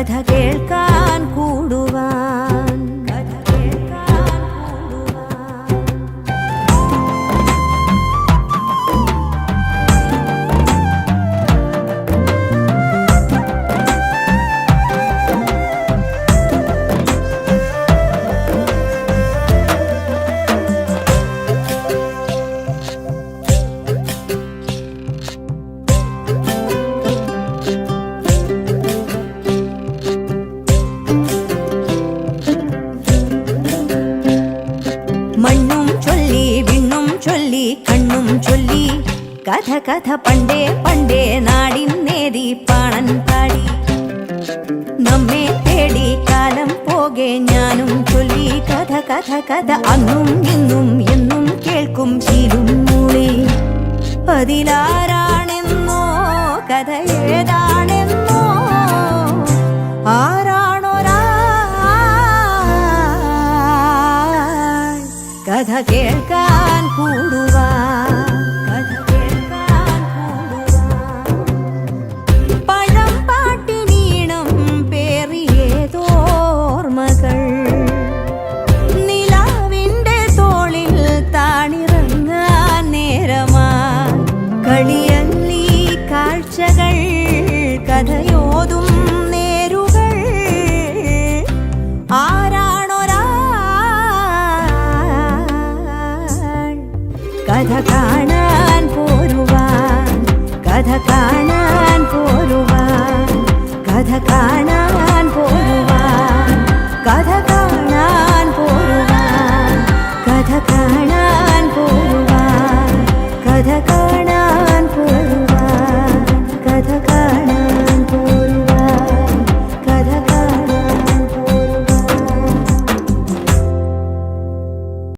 കഥ കേൾക്കാൻ കൂടുവാൻ. മണ്ണും ചൊല്ലി വിണ്ണും ചൊല്ലി കണ്ണും ചൊല്ലി കഥ കഥ പണ്ടേ പണ്ടേ നാടിൻ നേടി പാണൻ പാടി. നമ്മെ തേടി കാലം പോകെ ഞാനും ചൊല്ലി കഥ കഥ കഥ അന്നും ഇന്നും എന്നും കേൾക്കും ശീലും മൂളി. അതിലാരാണെന്നോ കഥ ഏതാണെന്നോ കഥ കേൾക്കാൻ കൂടുവാൻ. പഴം പാട്ടിനീണം പേറിയേതോർമകൾ നിലാവിൻ്റെ തോളിൽ താണിറങ്ങാൻ നേരമാ. കളിയല്ലി കാഴ്ചകൾ കഥയോതും നേരുകൾ കഥ കാണാൻ പോരുവാൻ. കഥ കാണാൻ പോരുവാൻ. കഥ കാണാൻ പോരുവാൻ. കഥ കാണാൻ പോരുവാൻ. കഥ കാണാൻ പോരുവാൻ. കഥ